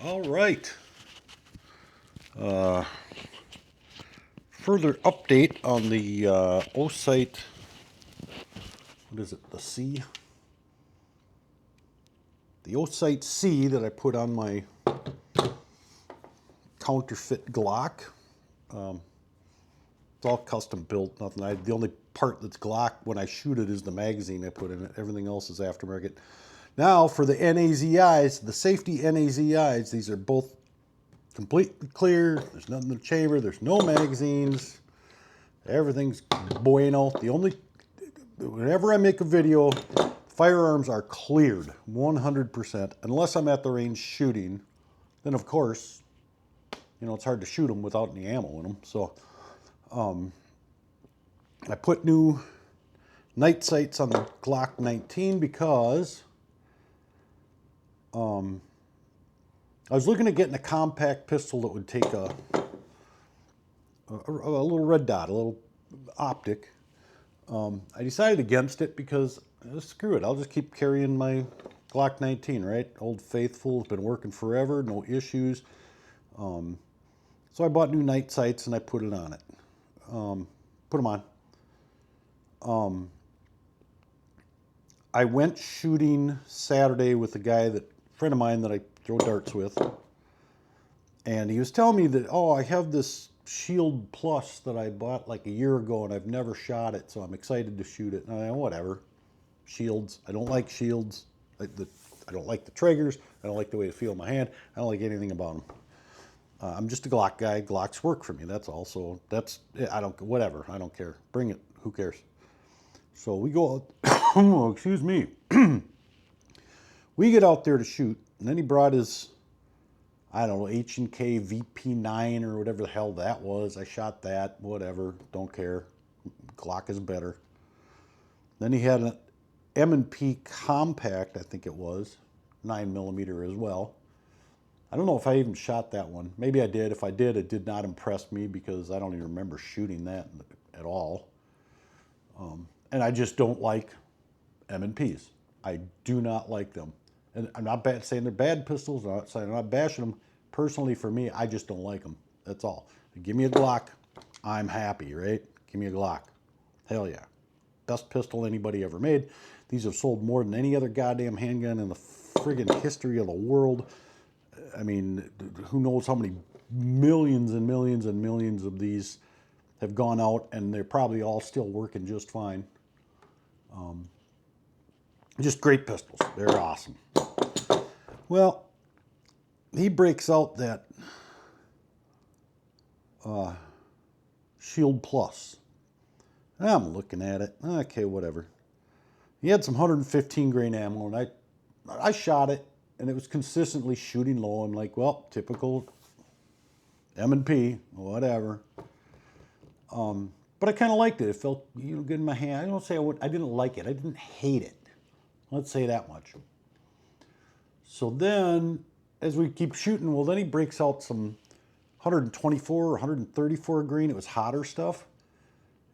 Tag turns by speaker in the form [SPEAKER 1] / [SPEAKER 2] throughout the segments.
[SPEAKER 1] All right. Further update on the Osight. What is it? The C? The Osight C that I put on my counterfeit Glock. It's all custom built. Nothing. The only part that's Glock when I shoot it is the magazine I put in it. Everything else is aftermarket. Now for the NAZIs, the safety NAZIs. These are both completely clear. There's nothing in the chamber. There's no magazines. Everything's bueno. Whenever I make a video, firearms are cleared 100%, unless I'm at the range shooting. Then of course, it's hard to shoot them without any ammo in them. So I put new night sights on the Glock 19 because I was looking at getting a compact pistol that would take a little red dot, a little optic. I decided against it because screw it. I'll just keep carrying my Glock 19, right? Old Faithful, it's been working forever, no issues. So I bought new night sights and I put it on it. Put them on. I went shooting Saturday with a friend of mine that I throw darts with. And he was telling me that, I have this Shield Plus that I bought like a year ago and I've never shot it, so I'm excited to shoot it. And whatever. Shields. I don't like shields. I don't like the triggers. I don't like the way they feel in my hand. I don't like anything about them. I'm just a Glock guy. Glocks work for me. That's all. So whatever. I don't care. Bring it. Who cares? So we go, excuse me. We get out there to shoot, and then he brought his, H&K VP9 or whatever the hell that was. I shot that, whatever, don't care. Glock is better. Then he had an M&P compact, I think it was, 9mm as well. I don't know if I even shot that one. Maybe I did. If I did, it did not impress me because I don't even remember shooting that at all. And I just don't like M&Ps. I do not like them. And I'm not saying they're bad pistols. I'm not saying I'm not bashing them. Personally, for me, I just don't like them. That's all. Give me a Glock, I'm happy, right? Give me a Glock. Hell yeah. Best pistol anybody ever made. These have sold more than any other goddamn handgun in the friggin' history of the world. I mean, who knows how many millions and millions and millions of these have gone out, and they're probably all still working just fine. Just great pistols. They're awesome. Well, he breaks out that Shield Plus. I'm looking at it. Okay, whatever. He had some 115 grain ammo, and I shot it, and it was consistently shooting low. I'm like, well, typical M&P, whatever. But I kind of liked it. It felt good in my hand. I don't say I didn't like it. I didn't hate it. Let's say that much. So then, as we keep shooting, well, then he breaks out some 124 or 134 grain. It was hotter stuff.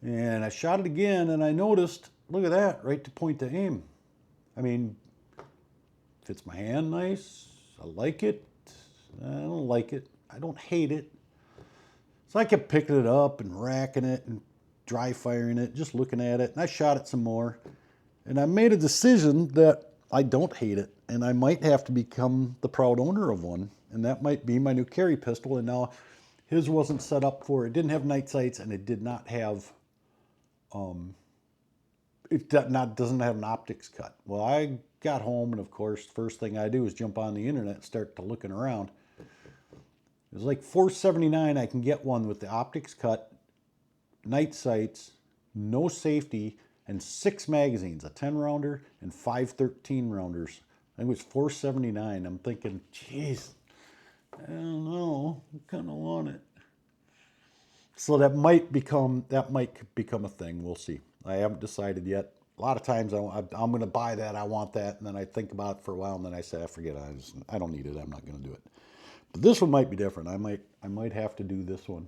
[SPEAKER 1] And I shot it again, and I noticed, look at that, right to point to aim. I mean, fits my hand nice. I like it. I don't like it. I don't hate it. So I kept picking it up and racking it and dry firing it, just looking at it. And I shot it some more. And I made a decision that I don't hate it. And I might have to become the proud owner of one. And that might be my new carry pistol. And now his wasn't set up for, it didn't have night sights, and it did not have, doesn't have an optics cut. Well, I got home, and of course, first thing I do is jump on the internet and start to looking around. It was like $479. I can get one with the optics cut, night sights, no safety, and 6 magazines, a 10-rounder and 5 13-rounders. I think it was $479. I'm thinking, geez, I don't know. I kind of want it. So that might become a thing. We'll see. I haven't decided yet. A lot of times I'm going to buy that. I want that, and then I think about it for a while, and then I say, I forget. I don't need it. I'm not going to do it. But this one might be different. I might have to do this one.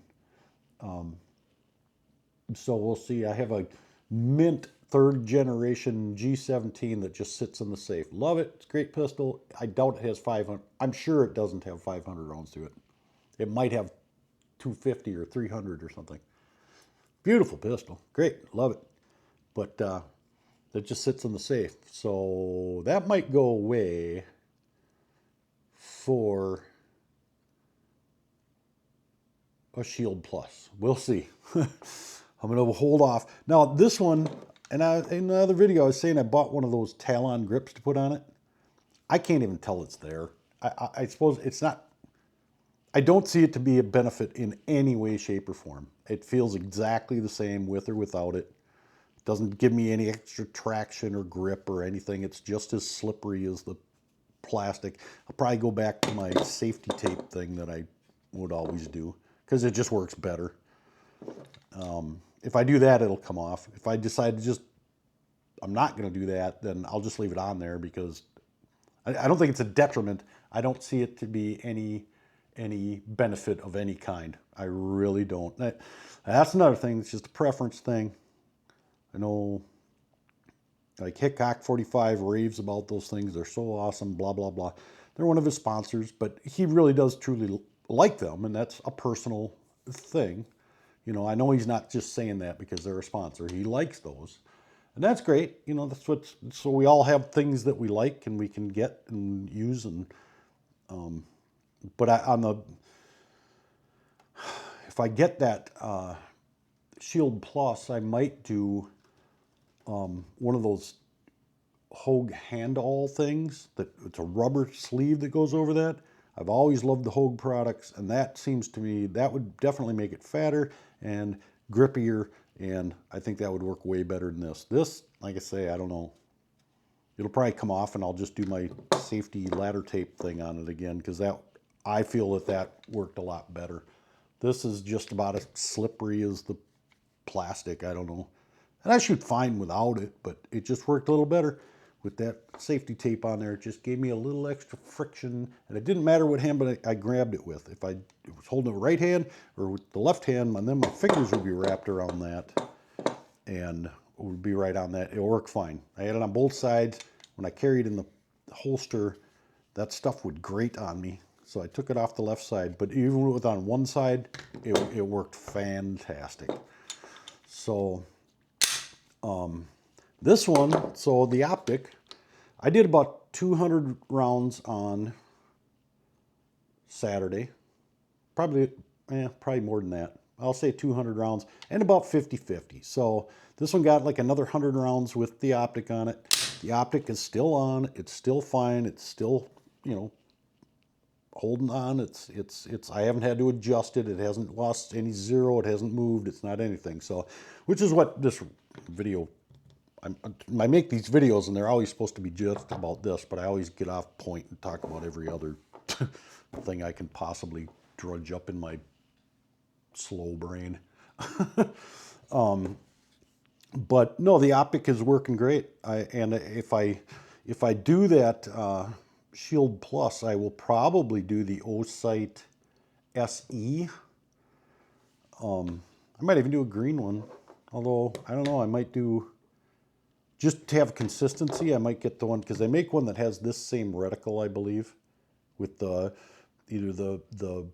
[SPEAKER 1] So we'll see. I have a mint third generation G17 that just sits in the safe. Love it. It's a great pistol. I doubt it has 500. I'm sure it doesn't have 500 rounds to it. It might have 250 or 300 or something. Beautiful pistol. Great. Love it. But it just sits in the safe. So that might go away for a Shield Plus. We'll see. I'm going to hold off. Now, this one, and in another video, I was saying I bought one of those Talon grips to put on it. I can't even tell it's there. I suppose it's not. I don't see it to be a benefit in any way, shape, or form. It feels exactly the same with or without it. It doesn't give me any extra traction or grip or anything. It's just as slippery as the plastic. I'll probably go back to my safety tape thing that I would always do because it just works better. If I do that, it'll come off. If I decide to just, I'm not going to do that, then I'll just leave it on there because I don't think it's a detriment. I don't see it to be any benefit of any kind. I really don't. That's another thing. It's just a preference thing. I know, like Hickok 45 raves about those things. They're so awesome, blah, blah, blah. They're one of his sponsors, but he really does truly like them, and that's a personal thing. You know, I know he's not just saying that because they're a sponsor. He likes those. And that's great. You know, that's what, so we all have things that we like and we can get and use. And, but if I get that Shield Plus, I might do one of those Hogue hand-all things. That it's a rubber sleeve that goes over that. I've always loved the Hogue products, and that seems to me, that would definitely make it fatter and grippier, and I think that would work way better than this. This, like I say, I don't know. It'll probably come off, and I'll just do my safety ladder tape thing on it again, because that, I feel that worked a lot better. This is just about as slippery as the plastic, I don't know. And I shoot fine without it, but it just worked a little better. With that safety tape on there, it just gave me a little extra friction, and it didn't matter what hand I grabbed it with. If I was holding it with the right hand or with the left hand, and then my fingers would be wrapped around that, and it would be right on that. It'll work fine. I had it on both sides. When I carried in the holster, that stuff would grate on me, so I took it off the left side. But even with on one side, it worked fantastic. So this one, so the optic, I did about 200 rounds on Saturday. Probably more than that. I'll say 200 rounds and about 50-50. So this one got like another 100 rounds with the optic on it. The optic is still on. It's still fine. It's still, you know, holding on. I haven't had to adjust it. It hasn't lost any zero. It hasn't moved. It's not anything. So, which is what this video, I make these videos and they're always supposed to be just about this, but I always get off point and talk about every other thing I can possibly drudge up in my slow brain. But no, the optic is working great. And if I do that Shield Plus, I will probably do the Osight SE. I might even do a green one, although I don't know, I might do, just to have consistency, I might get the one, because they make one that has this same reticle, I believe, with the, either the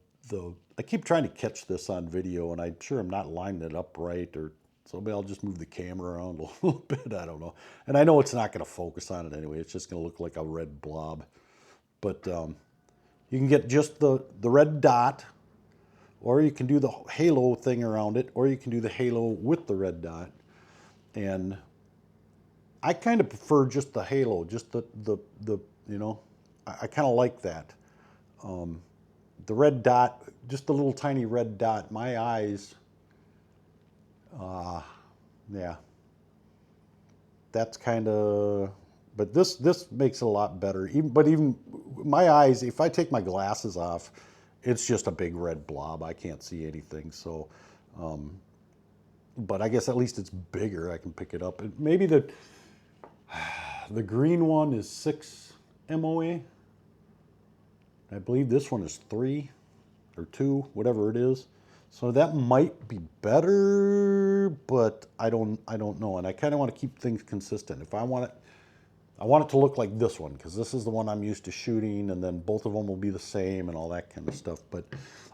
[SPEAKER 1] I keep trying to catch this on video, and I'm sure I'm not lining it up right, or so maybe I'll just move the camera around a little bit, I don't know. And I know it's not going to focus on it anyway, it's just going to look like a red blob. But you can get just the red dot, or you can do the halo thing around it, or you can do the halo with the red dot. And I kind of prefer just the halo, just the you know, I kind of like that. The red dot, just the little tiny red dot, my eyes, yeah, that's kind of, but this makes it a lot better. Even my eyes, if I take my glasses off, it's just a big red blob. I can't see anything. So, but I guess at least it's bigger. I can pick it up. Maybe the green one is 6 MOA. I believe this one is 3 or 2, whatever it is. So that might be better, but I don't know. And I kind of want to keep things consistent. If I want it to look like this one, because this is the one I'm used to shooting, and then both of them will be the same and all that kind of stuff. But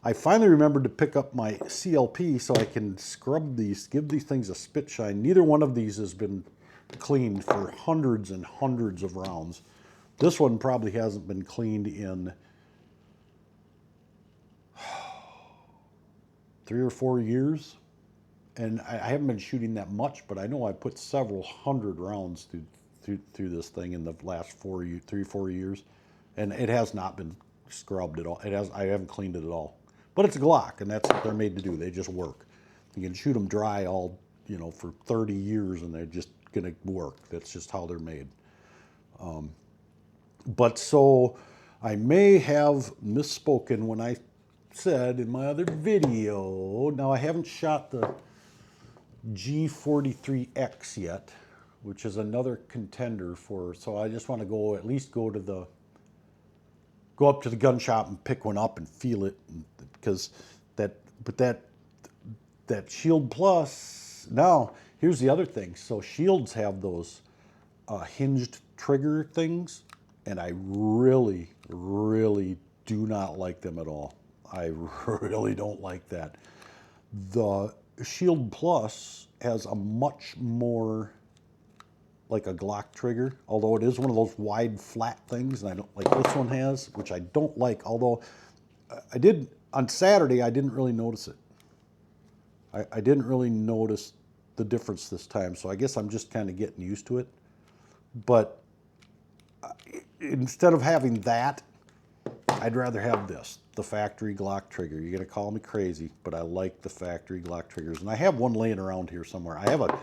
[SPEAKER 1] I finally remembered to pick up my CLP so I can scrub these, give these things a spit shine. Neither one of these has been cleaned for hundreds and hundreds of rounds. This one probably hasn't been cleaned in 3 or 4 years. And I haven't been shooting that much, but I know I put several hundred rounds through this thing in the last 3 or 4 years, and it has not been scrubbed at all. I haven't cleaned it at all. But it's a Glock, and that's what they're made to do. They just work. You can shoot them dry all, for 30 years, and they're just gonna work. That's just how they're made. But so I may have misspoken when I said in my other video. Now I haven't shot the G43X yet, which is another contender for, so I just want to at least go up to the gun shop and pick one up and feel it, because that Shield Plus. Now here's the other thing. So Shields have those hinged trigger things, and I really do not like them at all. I really don't like that. The Shield Plus has a much more like a Glock trigger, although it is one of those wide flat things, and I don't like this one has, which I don't like, although on Saturday I didn't really notice it. I didn't really notice the difference this time, so I guess I'm just kind of getting used to it. But instead of having that, I'd rather have this, the factory Glock trigger. You're going to call me crazy, but I like the factory Glock triggers. And I have one laying around here somewhere. I have a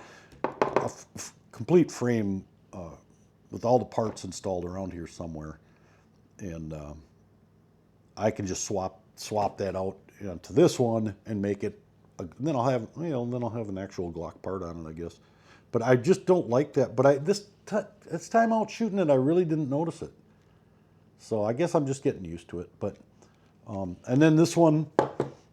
[SPEAKER 1] complete frame with all the parts installed around here somewhere. And I can just swap that out to this one and make it, then I'll have, then I'll have an actual Glock part on it, I guess. But I just don't like that. But this time out shooting it, I really didn't notice it. So I guess I'm just getting used to it. But and then this one,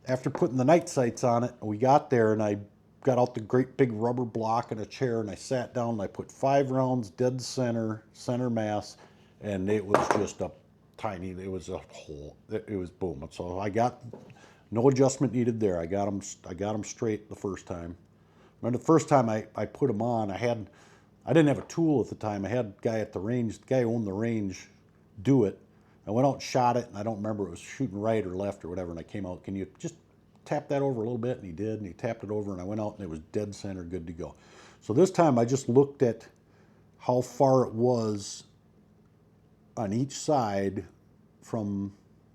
[SPEAKER 1] after putting the night sights on it, we got there and I got out the great big rubber block and a chair, and I sat down and I put 5 rounds dead center mass, and it was just a tiny, it was a hole. It was boom. So I got no adjustment needed there. I got them straight the first time. Remember the first time I put them on, I didn't have a tool at the time. I had a guy at the range, the guy who owned the range, do it. I went out and shot it, and I don't remember, it was shooting right or left or whatever, and I came out, can you just tap that over a little bit? And he did, and he tapped it over, and I went out and it was dead center, good to go. So this time I just looked at how far it was on each side from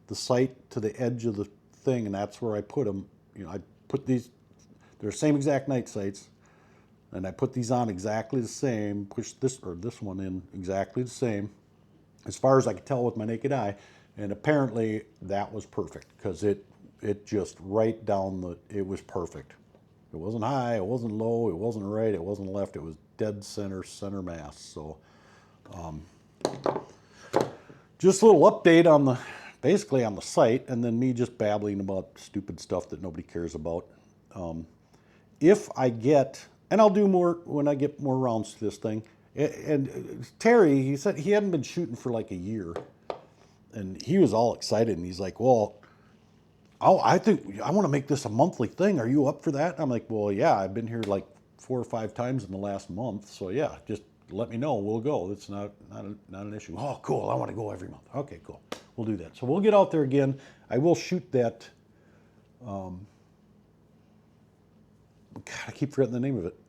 [SPEAKER 1] the sight to the edge of the thing, and that's where I put them. I put these, they're the same exact night sights, and I put these on exactly the same, pushed this one in exactly the same, as far as I could tell with my naked eye, and apparently that was perfect, because it just right down it was perfect. It wasn't high, it wasn't low, it wasn't right, it wasn't left, it was dead center mass. So just a little update on basically on the site, and then me just babbling about stupid stuff that nobody cares about. If I get, and I'll do more when I get more rounds to this thing. And Terry, he said he hadn't been shooting for like a year, and he was all excited, and he's like, well, I think I want to make this a monthly thing. Are you up for that? I'm like, well, yeah, I've been here like 4 or 5 times in the last month, so yeah, just let me know. We'll go. It's not an issue. Oh, cool. I want to go every month. Okay, cool. We'll do that. So we'll get out there again. I will shoot that. God, I keep forgetting the name of it.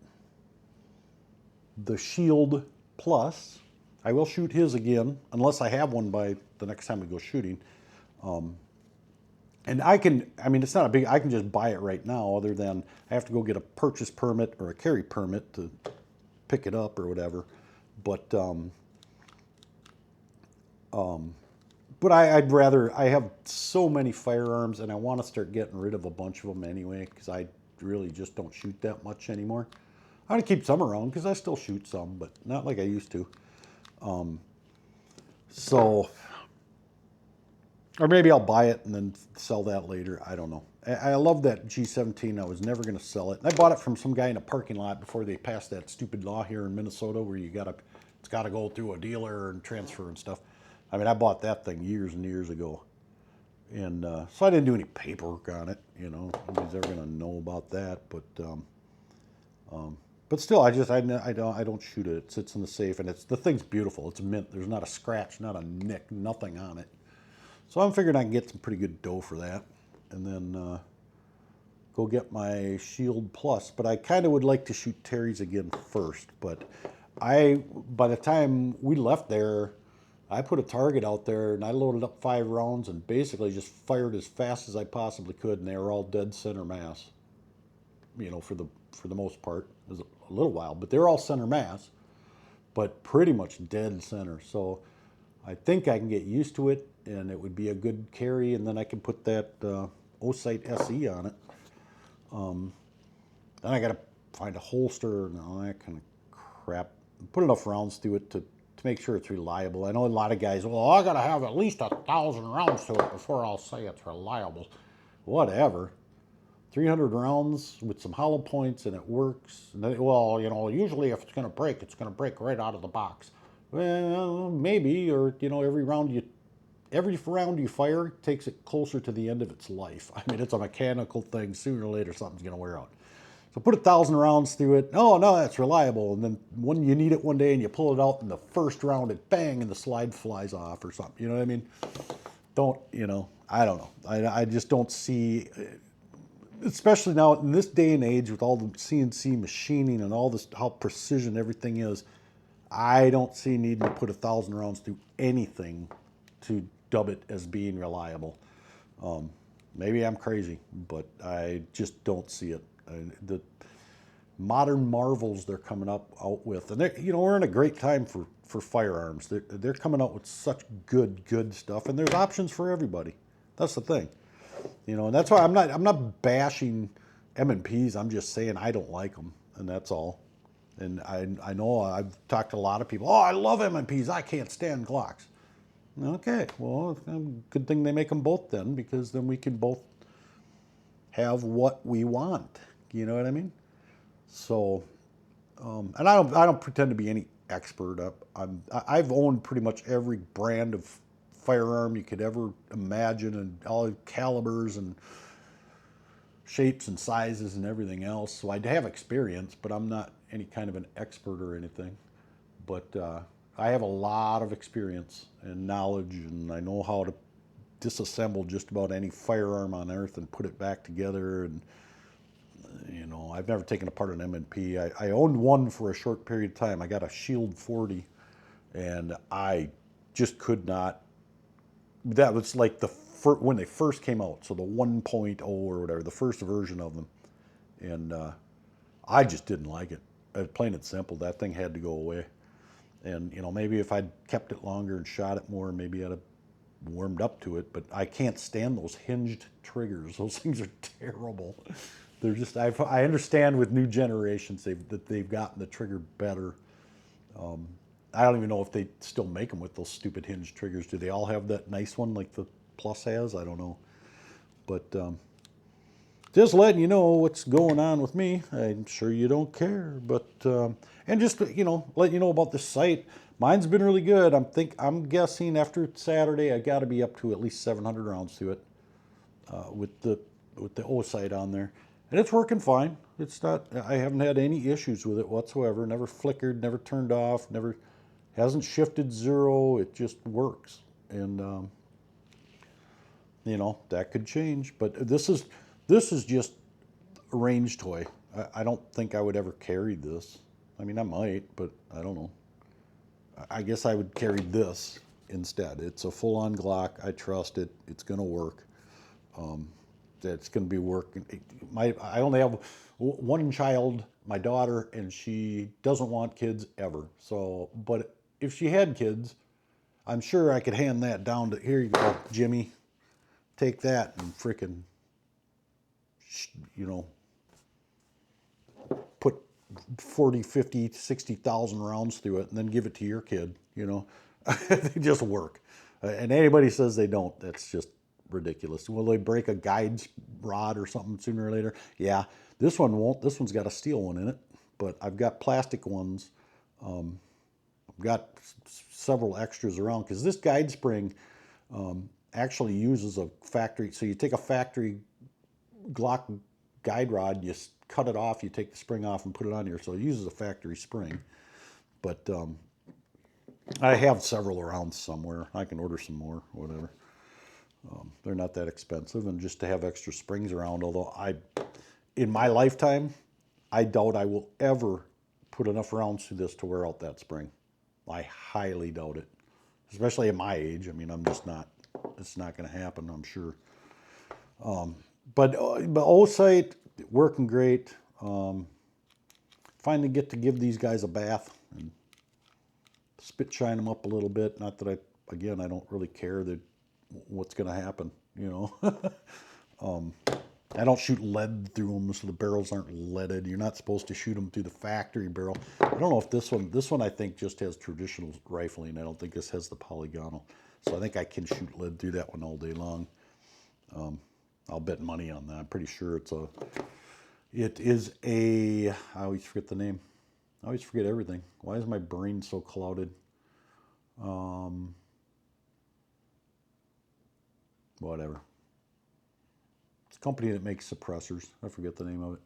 [SPEAKER 1] The Shield Plus. I will shoot his again, unless I have one by the next time we go shooting. And it's not a big, I can just buy it right now, other than I have to go get a purchase permit or a carry permit to pick it up or whatever. But I'd rather, I have so many firearms, and I want to start getting rid of a bunch of them anyway, because I really just don't shoot that much anymore. I'm going to keep some around because I still shoot some, but not like I used to. So, or maybe I'll buy it and then sell that later. I don't know. I love that G17. I was never going to sell it. And I bought it from some guy in a parking lot before they passed that stupid law here in Minnesota where it's got to go through a dealer and transfer and stuff. I mean, I bought that thing years and years ago. And so I didn't do any paperwork on it. Nobody's ever going to know about that. But still, I don't shoot it. It sits in the safe, and the thing's beautiful. It's mint. There's not a scratch, not a nick, nothing on it. So I'm figuring I can get some pretty good dough for that, and then go get my Shield Plus. But I kind of would like to shoot Terry's again first. But by the time we left there, I put a target out there and I loaded up 5 rounds and basically just fired as fast as I possibly could, and they were all dead center mass. For the most part. It was a little while, but they're all center mass, but pretty much dead center. So I think I can get used to it, and it would be a good carry, and then I can put that Osight SE on it. Then I got to find a holster and all that kind of crap. Put enough rounds through it to make sure it's reliable. I know a lot of guys, well, I got to have at least 1,000 rounds to it before I'll say it's reliable. Whatever. 300 rounds with some hollow points and it works. Well, usually if it's going to break right out of the box. Well, maybe, or every round you fire takes it closer to the end of its life. I mean, it's a mechanical thing. Sooner or later, something's going to wear out. So put 1,000 rounds through it. Oh, no, that's reliable. And then when you need it one day and you pull it out in the first round, it bang, and the slide flies off or something. You know what I mean? I don't know. I just don't see, especially now in this day and age with all the CNC machining and all this, how precision everything is, I don't see needing to put 1,000 rounds through anything to dub it as being reliable. Maybe I'm crazy, but I just don't see it. The modern marvels they're coming out with, and we're in a great time for firearms. They're coming out with such good stuff, and there's options for everybody. That's the thing, and that's why I'm not bashing M&Ps. I'm just saying I don't like them, and that's all. And I know I've talked to a lot of people. Oh, I love M&Ps. I can't stand Glocks. Okay, well, good thing they make them both then, because then we can both have what we want. You know what I mean? So, and I don't pretend to be any expert. I've owned pretty much every brand of firearm you could ever imagine, and all calibers and shapes and sizes and everything else. So I have experience, but I'm not any kind of an expert or anything. But I have a lot of experience and knowledge, and I know how to disassemble just about any firearm on earth and put it back together. And I've never taken apart an M&P. I owned one for a short period of time. I got a Shield 40, and I just could not. That was like when they first came out, so the 1.0 or whatever, the first version of them, and I just didn't like it. Plain and simple, that thing had to go away. And maybe if I'd kept it longer and shot it more, maybe I'd have warmed up to it. But I can't stand those hinged triggers. Those things are terrible. They're just, I understand with new generations that they've gotten the trigger better. I don't even know if they still make them with those stupid hinged triggers. Do they all have that nice one like the Plus has? I don't know. But just letting you know what's going on with me. I'm sure you don't care, but and just let you know about this Sight. Mine's been really good. I'm guessing after Saturday I got to be up to at least 700 rounds to it with the Osight on there, and it's working fine. It's not. I haven't had any issues with it whatsoever. Never flickered. Never turned off. Never hasn't shifted zero. It just works, and that could change. But this is just a range toy. I don't think I would ever carry this. I mean, I might, but I don't know. I guess I would carry this instead. It's a full-on Glock. I trust it. It's going to work. It's going to be working. I only have one child, my daughter, and she doesn't want kids ever. So, but if she had kids, I'm sure I could hand that down to, here you go, Jimmy. Take that and frickin', put 40, 50, 60,000 rounds through it and then give it to your kid, They just work. And anybody says they don't, that's just ridiculous. Will they break a guide rod or something sooner or later? Yeah, this one won't. This one's got a steel one in it, but I've got plastic ones. I've got several extras around because this guide spring actually uses a factory. So you take a factory Glock guide rod, you cut it off, you take the spring off and put it on here. So it uses a factory spring. But I have several around somewhere. I can order some more, whatever. They're not that expensive, and just to have extra springs around, although in my lifetime, I doubt I will ever put enough rounds through this to wear out that spring. I highly doubt it, especially at my age. I mean, I'm just not, it's not going to happen, I'm sure. But Osight, working great. Finally get to give these guys a bath and spit shine them up a little bit. Not that I don't really care that what's going to happen, you know. I don't shoot lead through them, so the barrels aren't leaded. You're not supposed to shoot them through the factory barrel. I don't know if this one I think just has traditional rifling. I don't think this has the polygonal. So I think I can shoot lead through that one all day long. I'll bet money on that. I'm pretty sure it is a, I always forget the name. I always forget everything. Why is my brain so clouded? Whatever. It's a company that makes suppressors. I forget the name of it.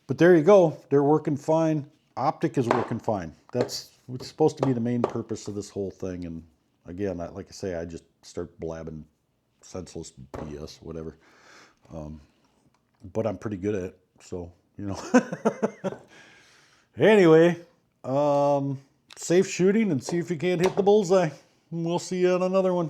[SPEAKER 1] But there you go. They're working fine. Optic is working fine. That's what's supposed to be the main purpose of this whole thing. And again, like I say, I just start blabbing senseless BS, whatever. But I'm pretty good at it. So, you know. Anyway, safe shooting and see if you can't hit the bullseye. We'll see you on another one.